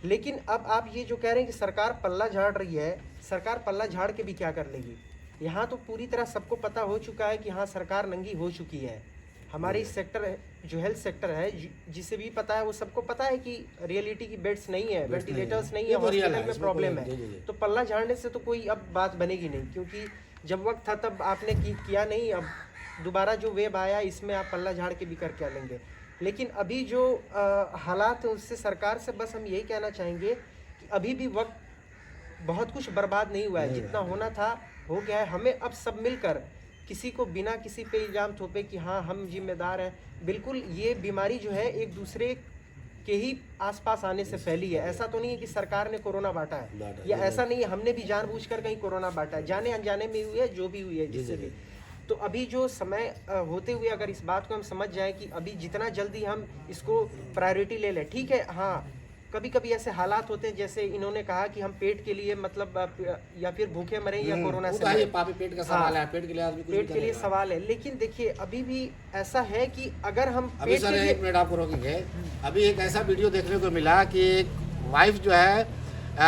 लेकिन अब आप ये जो कह रहे हैं कि सरकार पल्ला झाड़ रही है, सरकार पल्ला झाड़ के भी क्या कर लेगी। यहाँ तो पूरी तरह सबको पता हो चुका है कि हाँ सरकार नंगी हो चुकी है। हमारे इस सेक्टर जो हेल्थ सेक्टर है, जिसे भी पता है वो सबको पता है कि रियलिटी की बेड्स नहीं है, वेंटिलेटर्स नहीं है, ये तो रियल हॉस्पिटल है, में इसमें प्रॉब्लम कोई- जी, जी, है। जी। तो पल्ला झाड़ने से तो कोई अब बात बनेगी नहीं, क्योंकि जब वक्त था तब आपने किया नहीं, अब दोबारा जो वेब आया इसमें आप पल्ला झाड़ के भी कर क्या लेंगे। लेकिन अभी जो हालात है उससे सरकार से बस हम यही कहना चाहेंगे कि अभी भी वक्त बहुत कुछ बर्बाद नहीं हुआ है, जितना होना था हो गया है। हमें अब सब मिलकर, किसी को बिना किसी पे इल्ज़ाम थोपे कि हाँ हम जिम्मेदार हैं, बिल्कुल ये बीमारी जो है एक दूसरे के ही आसपास आने से फैली है। ऐसा तो नहीं है कि सरकार ने कोरोना बांटा है, बांटा, या जी, ऐसा नहीं है हमने भी जानबूझकर कहीं कोरोना बांटा है, जाने अनजाने में हुई है, जो भी हुई है जिससे भी। तो अभी जो समय होते हुए अगर इस बात को हम समझ जाए कि अभी जितना जल्दी हम इसको प्रायोरिटी ले लें, ठीक है। हाँ, कभी कभी ऐसे हालात होते हैं जैसे इन्होंने कहा कि हम पेट के लिए मतलब या फिर भूखे मरें या कोरोना से ये मरें। पापी पेट का सवाल है, पेट के लिए आदमी कुछ भी पेट के लिए करेगा। सवाल है, लेकिन देखिए अभी भी ऐसा है कि अगर हम अभी पेट सर के लिए एक मिनट आपको रोकेंगे। अभी एक ऐसा वीडियो देखने को मिला कि एक वाइफ जो है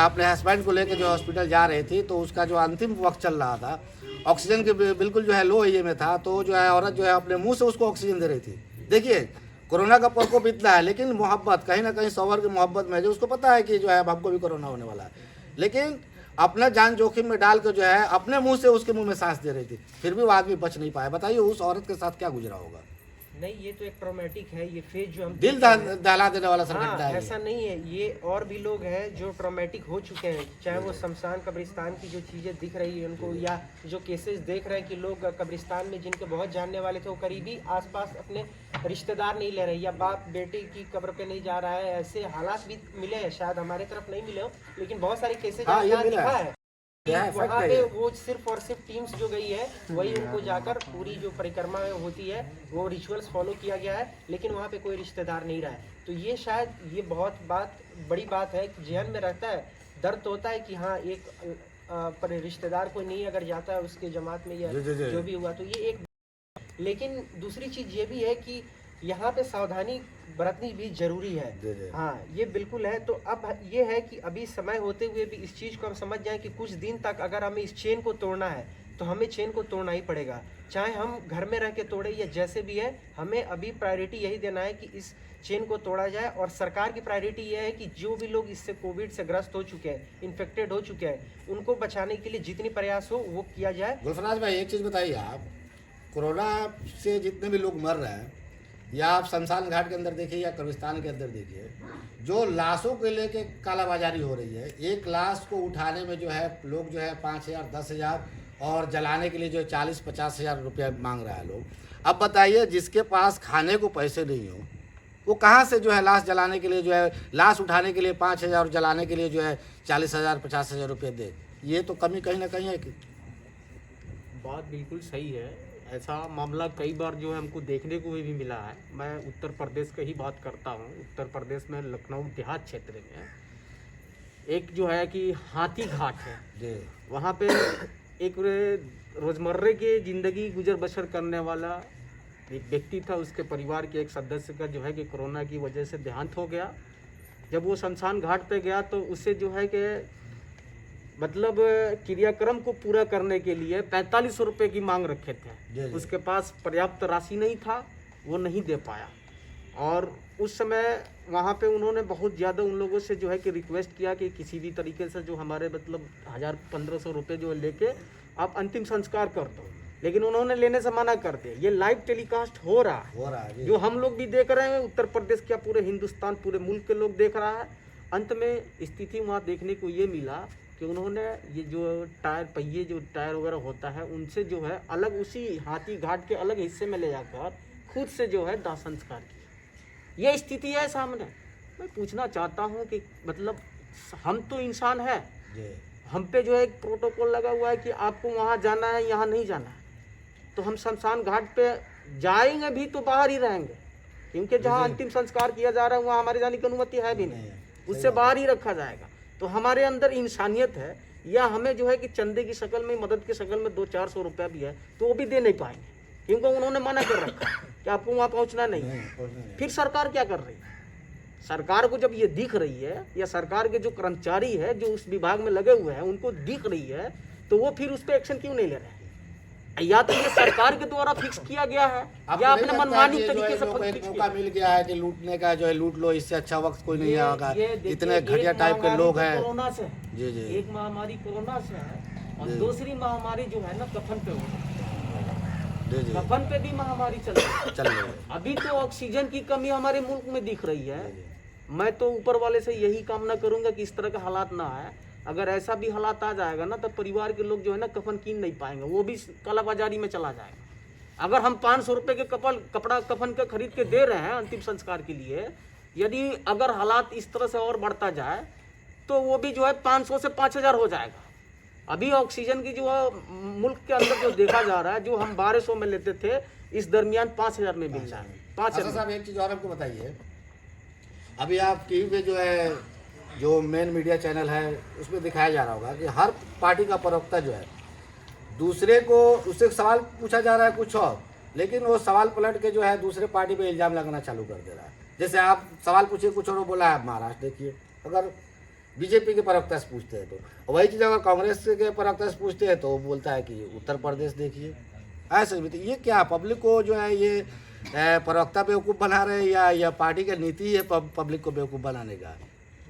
अपने हस्बैंड को लेकर जो हॉस्पिटल जा रही थी, तो उसका जो अंतिम वक्त चल रहा था, ऑक्सीजन के बिल्कुल जो है लो ये में था, तो जो है औरत जो है अपने मुंह से उसको ऑक्सीजन दे रही थी। देखिए कोरोना का प्रकोप इतना है, लेकिन मोहब्बत कहीं ना कहीं सौवर की मोहब्बत में जो उसको पता है कि जो है हमको भी कोरोना होने वाला है, लेकिन अपना जान जोखिम में डाल कर जो है अपने मुंह से उसके मुंह में सांस दे रही थी, फिर भी वो आदमी बच नहीं पाया। बताइए उस औरत के साथ क्या गुजरा होगा। नहीं, ये तो एक ट्रॉमेटिक है, ये फेज जो हम दिल दहला देने वाला सर हाँ, घटना है। ऐसा नहीं है, ये और भी लोग हैं जो ट्रॉमेटिक हो चुके हैं, चाहे वो शमशान कब्रिस्तान की जो चीज़ें दिख रही है उनको, या जो केसेस देख रहे हैं कि लोग कब्रिस्तान में जिनके बहुत जानने वाले थे वो करीबी आसपास अपने रिश्तेदार नहीं ले रहे, या बाप बेटे की कब्र पे नहीं जा रहा है। ऐसे हालात भी मिले हैं, शायद हमारे तरफ नहीं मिले हो, लेकिन बहुत सारे केसेज हाँ, ये यहाँ मिला दिखा है। है। यह है, वहाँ fact है पे ये। वो सिर्फ और सिर्फ टीम्स जो गई है वही उनको जाकर पूरी जो परिक्रमा होती है वो रिचुअल्स फॉलो किया गया है, लेकिन वहाँ पे कोई रिश्तेदार नहीं रहा है। तो ये शायद ये बहुत बड़ी बात है कि जहन में रहता है, दर्द तो होता है कि हाँ एक पर रिश्तेदार कोई नहीं अगर जाता है उसके जमात में या जी। जो भी हुआ, तो ये एक। लेकिन दूसरी चीज़ ये भी है कि यहाँ पे सावधानी बरतनी भी जरूरी है। जी। हाँ, ये बिल्कुल है। तो अब ये है कि अभी समय होते हुए भी इस चीज़ को हम समझ जाएं कि कुछ दिन तक अगर हमें इस चेन को तोड़ना है तो हमें चेन को तोड़ना ही पड़ेगा, चाहे हम घर में रह के तोड़े या जैसे भी है। हमें अभी प्रायोरिटी यही देना है कि इस चेन को तोड़ा जाए, और सरकार की प्रायोरिटी ये है कि जो भी लोग इससे कोविड से ग्रस्त हो चुके हैं, इन्फेक्टेड हो चुके हैं, उनको बचाने के लिए जितनी प्रयास हो वो किया जाए। गुलफराज भाई एक चीज़ बताइए आप, कोरोना से जितने भी लोग मर रहे हैं, या आप शमशान घाट के अंदर देखिए या कब्रिस्तान के अंदर देखिए, जो लाशों के लेके कालाबाजारी हो रही है। एक लाश को उठाने में जो है लोग जो है 5,000 10,000 और जलाने के लिए जो 40-50 हज़ार रुपया मांग रहा है लोग। अब बताइए जिसके पास खाने को पैसे नहीं हो वो कहाँ से जो है लाश जलाने के लिए जो है, लाश उठाने के लिए 5,000 और जलाने के लिए जो है 40,000 50,000 रुपये दे। ये तो कमी कहीं ना कहीं है कि बात बिल्कुल सही है। ऐसा मामला कई बार जो है हमको देखने को भी मिला है। मैं उत्तर प्रदेश की ही बात करता हूँ। उत्तर प्रदेश में लखनऊ देहात क्षेत्र में एक जो है कि हाथी घाट है जी। वहाँ पे एक रोज़मर्रे की ज़िंदगी गुजर बसर करने वाला एक व्यक्ति था, उसके परिवार के एक सदस्य का जो है कि कोरोना की वजह से देहांत हो गया। जब वो शमशान घाट पे गया तो उससे जो है कि मतलब क्रियाक्रम को पूरा करने के लिए 4500 रुपये की मांग रखे थे। उसके पास पर्याप्त राशि नहीं था, वो नहीं दे पाया। और उस समय वहाँ पे उन्होंने बहुत ज़्यादा उन लोगों से जो है कि रिक्वेस्ट किया कि किसी भी तरीके से जो हमारे मतलब 1000-1500 रुपये जो लेके आप अंतिम संस्कार कर दो, लेकिन उन्होंने लेने से मना कर दिया। ये लाइव टेलीकास्ट हो रहा है, जो हम लोग भी देख रहे हैं, उत्तर प्रदेश क्या पूरे हिंदुस्तान पूरे मुल्क के लोग देख रहा है। अंत में स्थिति वहाँ देखने को ये मिला कि उन्होंने ये जो टायर पहिए जो टायर वगैरह होता है उनसे जो है अलग उसी हाथी घाट के अलग हिस्से में ले जाकर खुद से जो है दाह संस्कार किया। ये स्थिति है सामने। मैं पूछना चाहता हूँ कि मतलब हम तो इंसान है, हम पे जो है एक प्रोटोकॉल लगा हुआ है कि आपको वहाँ जाना है, यहाँ नहीं जाना है, तो हम शमशान घाट पे जाएंगे भी तो बाहर ही रहेंगे, क्योंकि जहाँ अंतिम संस्कार किया जा रहा है वहाँ हमारे जाने की अनुमति है भी नहीं, उससे बाहर ही रखा जाएगा। तो हमारे अंदर इंसानियत है, या हमें जो है कि चंदे की शक्ल में, मदद की शक्ल में 200-400 रुपया भी है तो वो भी दे नहीं पाएंगे, क्योंकि उन्होंने मना कर रखा कि आपको वहाँ पहुँचना नहीं है। फिर सरकार क्या कर रही है? सरकार को जब ये दिख रही है, या सरकार के जो कर्मचारी है जो उस विभाग में लगे हुए हैं उनको दिख रही है, तो वो फिर उस पर एक्शन क्यों नहीं ले रहे हैं? या तो ये सरकार के द्वारा फिक्स किया गया है, या अपने मनमानी तरीके से फिक्स मौका मिल गया है कि लूटने का, जो है लूट लो, इससे अच्छा वक्त कोई नहीं आएगा। इतने घटिया टाइप के लोग हैं। कोरोना से जी जी। एक महामारी कोरोना से है, और दूसरी महामारी जो है ना कफन पे हो, जी। कफन पे भी महामारी चल रही है। है। अभी तो ऑक्सीजन की कमी हमारे मुल्क में दिख रही है। मैं तो ऊपर वाले से यही कामना करूंगा कि इस तरह का हालात ना आए। अगर ऐसा भी हालात आ जाएगा ना तो परिवार के लोग जो है ना कफन कीन नहीं पाएंगे, वो भी कालाबाजारी में चला जाएगा। अगर हम 500 रुपये के कपड़ा कफन का खरीद के दे रहे हैं अंतिम संस्कार के लिए, यदि अगर हालात इस तरह से और बढ़ता जाए तो वो भी जो है 500 से 5000 हो जाएगा। अभी ऑक्सीजन की जो मुल्क के अंदर जो देखा जा रहा है, जो हम 1200 में लेते थे, इस दरमियान 5000 में बिक रहा है। 5000 साहब एक चीज़ और हमको बताइए, अभी आप टीवी पे जो है, जो मेन मीडिया चैनल है, उसमें दिखाया जा रहा होगा कि हर पार्टी का प्रवक्ता जो है दूसरे को, उससे सवाल पूछा जा रहा है कुछ और, लेकिन वो सवाल पलट के जो है दूसरे पार्टी पे इल्ज़ाम लगाना चालू कर दे रहा है। जैसे आप सवाल पूछिए कुछ और, वो बोला है महाराष्ट्र देखिए, अगर बीजेपी के प्रवक्ता से पूछते हैं तो वही चीज़ अगर कांग्रेस के प्रवक्ता से पूछते हैं तो वो बोलता है कि उत्तर प्रदेश देखिए। ऐसे भी तो ये क्या पब्लिक को जो है ये प्रवक्ता बेवकूफ़ बना रहे हैं, या यह पार्टी का नीति है पब्लिक को बेवकूफ़ बनाने का?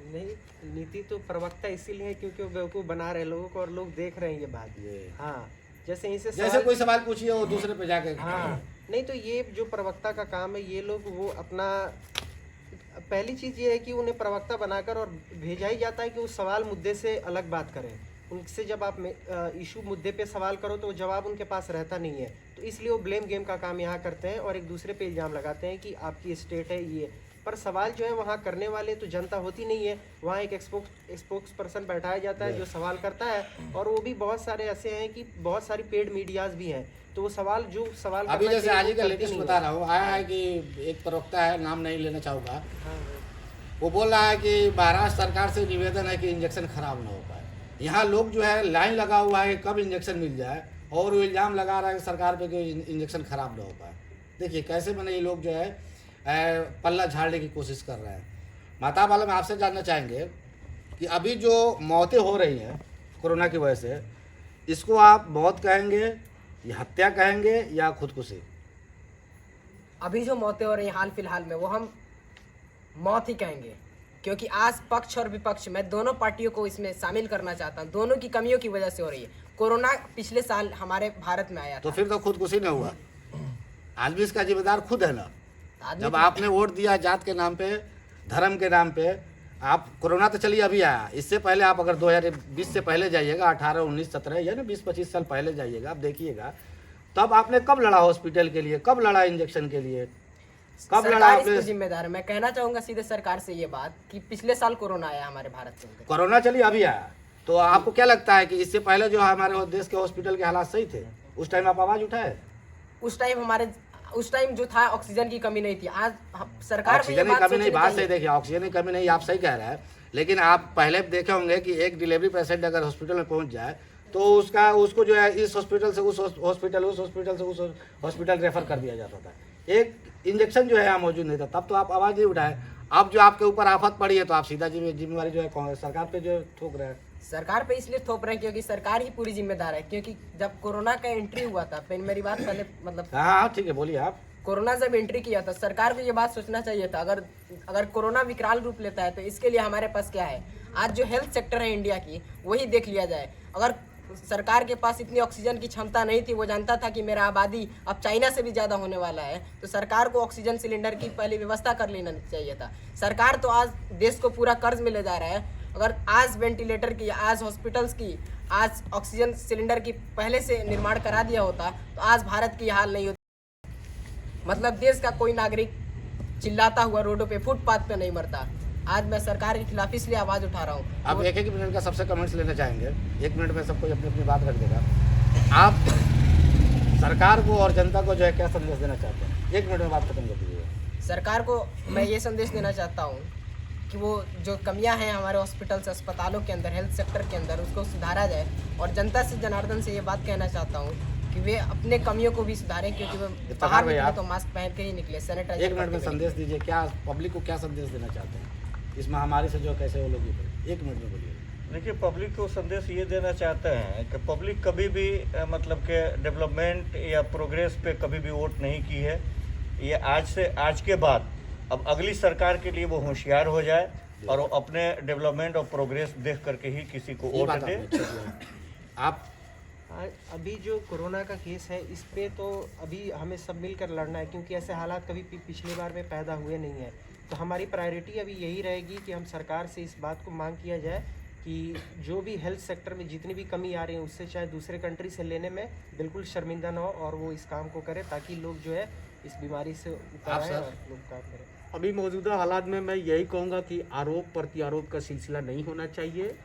नहीं, नीति तो प्रवक्ता इसीलिए है क्योंकि वो बेवकूफ़ बना रहे हैं लोगों को और लोग देख रहे हैं ये बात। हाँ, जैसे इनसे जैसे कोई सवाल पूछिए वो दूसरे पे जाके, हाँ नहीं, तो ये जो प्रवक्ता का काम है, ये लोग वो अपना, पहली चीज़ ये है कि उन्हें प्रवक्ता बनाकर और भेजा ही जाता है कि उस सवाल मुद्दे से अलग बात करें। उनसे जब आप इशू मुद्दे पे सवाल करो तो जवाब उनके पास रहता नहीं है, तो इसलिए वो ब्लेम गेम का काम यहाँ करते हैं और एक दूसरे पे इल्ज़ाम लगाते हैं कि आपकी स्टेट है ये। पर सवाल जो है वहाँ करने वाले तो जनता होती नहीं है, वहाँ एक स्पोक्स पर्सन बैठाया जाता है जो सवाल करता है, और वो भी बहुत सारे ऐसे हैं कि बहुत सारी पेड मीडियाज भी हैं, तो वो सवाल अभी जैसे आज ही का लेटेस्ट बता रहा हूँ, आया है कि एक प्रवक्ता है, नाम नहीं लेना चाहूँगा, वो बोल रहा है कि महाराष्ट्र सरकार से निवेदन है कि इंजेक्शन खराब ना हो पाए। यहाँ लोग जो है लाइन लगा हुआ है कब इंजेक्शन मिल जाए, और वो इल्ज़ाम लगा रहा है सरकार पे कि इंजेक्शन खराब ना हो पाए। देखिए कैसे मैंने ये लोग जो है पल्ला झाड़ने की कोशिश कर रहे हैं। माता वाला में आपसे जानना चाहेंगे कि अभी जो मौतें हो रही हैं कोरोना की वजह से, इसको आप मौत कहेंगे या हत्या कहेंगे या खुदकुशी? अभी जो मौतें हो रही हैं हाल फिलहाल में, वो हम मौत ही कहेंगे, क्योंकि आज पक्ष और विपक्ष, मैं दोनों पार्टियों को इसमें शामिल करना चाहता हूँ। दोनों की कमियों की वजह से हो रही है। कोरोना पिछले साल हमारे भारत में आया था, तो फिर तो खुदकुशी नहीं हुआ, आदमी इसका जिम्मेदार खुद है ना। आदमी जब आपने वोट दिया जात के नाम पे, धर्म के नाम पे, आप कोरोना तो चलिए अभी आया, इससे पहले आप अगर 2020 से पहले जाइएगा, 18, 19, 17 या ना 20-25 साल पहले जाइएगा, आप देखिएगा तब आपने कब लड़ा हॉस्पिटल के लिए, कब लड़ा इंजेक्शन के लिए, कब लड़ा सरकार आपने? इसको जिम्मेदार है। मैं कहना चाहूंगा सीधे सरकार से ये बात कि पिछले साल कोरोना आया हमारे भारत के अंदर। कोरोना चलिए अभी आया, तो आपको क्या लगता है कि इससे पहले जो हमारे देश के हॉस्पिटल के हालात सही थे? उस टाइम आप आवाज़ उठाए? उस टाइम जो था ऑक्सीजन की कमी नहीं थी। आज सरकार को ये ऑक्सीजन की बात कमी नहीं, सोचनी बात सही चाहिए। देखिए, ऑक्सीजन की कमी नहीं, आप सही कह रहे हैं, लेकिन आप पहले देखे होंगे कि एक डिलीवरी पेशेंट अगर हॉस्पिटल में पहुंच जाए तो उसको जो है इस हॉस्पिटल से उस हॉस्पिटल, उस हॉस्पिटल से उस हॉस्पिटल रेफर कर दिया जाता था। एक इंजेक्शन जो है यहाँ मौजूद नहीं था, तब तो आप आवाज़ नहीं उठाए। अब जो आपके ऊपर आफत पड़ी है तो आप सीधा जिम्मेवारी जो है सरकार पे जो थोप रहे हैं। सरकार पे इसलिए थोप रहे हैं क्योंकि सरकार ही पूरी जिम्मेदार है। क्योंकि जब कोरोना का एंट्री हुआ था, मेरी बात पहले मतलब हाँ ठीक है, बोलिए आप। कोरोना जब एंट्री किया था, सरकार को ये बात सोचना चाहिए था, अगर कोरोना विकराल रूप लेता है तो इसके लिए हमारे पास क्या है। आज जो हेल्थ सेक्टर है इंडिया की, वही देख लिया जाए। अगर सरकार के पास इतनी ऑक्सीजन की क्षमता नहीं थी, वो जानता था कि मेरा आबादी अब चाइना से भी ज़्यादा होने वाला है, तो सरकार को ऑक्सीजन सिलेंडर की पहले व्यवस्था कर लेना चाहिए था। सरकार तो आज देश को पूरा कर्ज में ले जा रहा है। अगर आज वेंटिलेटर की, आज हॉस्पिटल्स की, आज ऑक्सीजन सिलेंडर की पहले से निर्माण करा दिया होता तो आज भारत की हाल नहीं होती। मतलब देश का कोई नागरिक चिल्लाता हुआ रोडों पे, फुटपाथ पे नहीं मरता। आज मैं सरकार के खिलाफ इसलिए आवाज़ उठा रहा हूँ। आप एक मिनट का सबसे कमेंट्स लेना चाहेंगे, 1 मिनट में सबको अपनी अपनी बात रख देगा। आप सरकार को और जनता को जो है क्या संदेश देना चाहते हैं? 1 मिनट में बात खत्म कर दीजिए। सरकार को मैं ये संदेश देना चाहता हूँ कि वो जो कमियां हैं हमारे हॉस्पिटल्स, अस्पतालों के अंदर, हेल्थ सेक्टर के अंदर, उसको सुधारा जाए। और जनता से, जनार्दन से ये बात कहना चाहता हूँ कि वे अपने कमियों को भी सुधारें, क्योंकि वो बाहर निकले तो मास्क पहन के ही निकले, सैनिटाइजर। 1 मिनट में संदेश दीजिए, क्या पब्लिक को क्या संदेश देना चाहते हैं इस महामारी से, जो कैसे वो लोग 1 मिनट में बोलिए। देखिए, पब्लिक को संदेश ये देना चाहते हैं कि पब्लिक कभी भी मतलब के डेवलपमेंट या प्रोग्रेस पे कभी भी वोट नहीं की है। ये आज के बाद अब अगली सरकार के लिए वो होशियार हो जाए और वो अपने डेवलपमेंट और प्रोग्रेस देख करके ही किसी को वोट दे। आप अभी जो कोरोना का केस है, इस पे तो अभी हमें सब मिलकर लड़ना है, क्योंकि ऐसे हालात कभी पिछली बार में पैदा हुए नहीं है। तो हमारी प्रायोरिटी अभी यही रहेगी कि हम सरकार से इस बात को मांग किया जाए कि जो भी हेल्थ सेक्टर में जितनी भी कमी आ रही है, उससे चाहे दूसरे कंट्री से लेने में बिल्कुल शर्मिंदा ना हो और वो इस काम को करे, ताकि लोग जो है इस बीमारी से ऊपर आप आए सर? और लोग काम करें। अभी मौजूदा हालात में मैं यही कहूँगा कि आरोप प्रत्यारोप का सिलसिला नहीं होना चाहिए।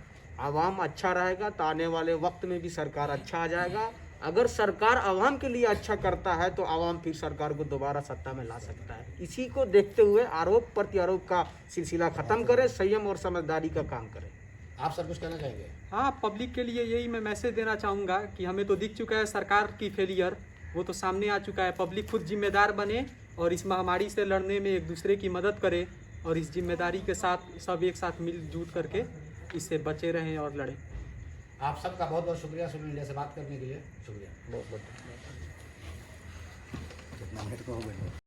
आवाम अच्छा रहेगा तो आने वाले वक्त में भी सरकार अच्छा आ जाएगा। अगर सरकार आवाम के लिए अच्छा करता है तो आवाम फिर सरकार को दोबारा सत्ता में ला सकता है। इसी को देखते हुए आरोप प्रत्यारोप का सिलसिला खत्म करें, संयम और समझदारी का काम करें। आप सर कुछ कहना चाहेंगे? हाँ, पब्लिक के लिए यही मैं मैसेज देना चाहूँगा कि हमें तो दिख चुका है सरकार की फेलियर, वो तो सामने आ चुका है। पब्लिक खुद जिम्मेदार बने और इस महामारी से लड़ने में एक दूसरे की मदद करे और इस जिम्मेदारी के साथ सब एक साथ मिलजुल करके इससे बचे रहें और लड़ें। आप सबका बहुत बहुत शुक्रिया सुन इंडिया से बात करने के लिए। शुक्रिया। बहुत बहुत जितना मेरे को हो गया।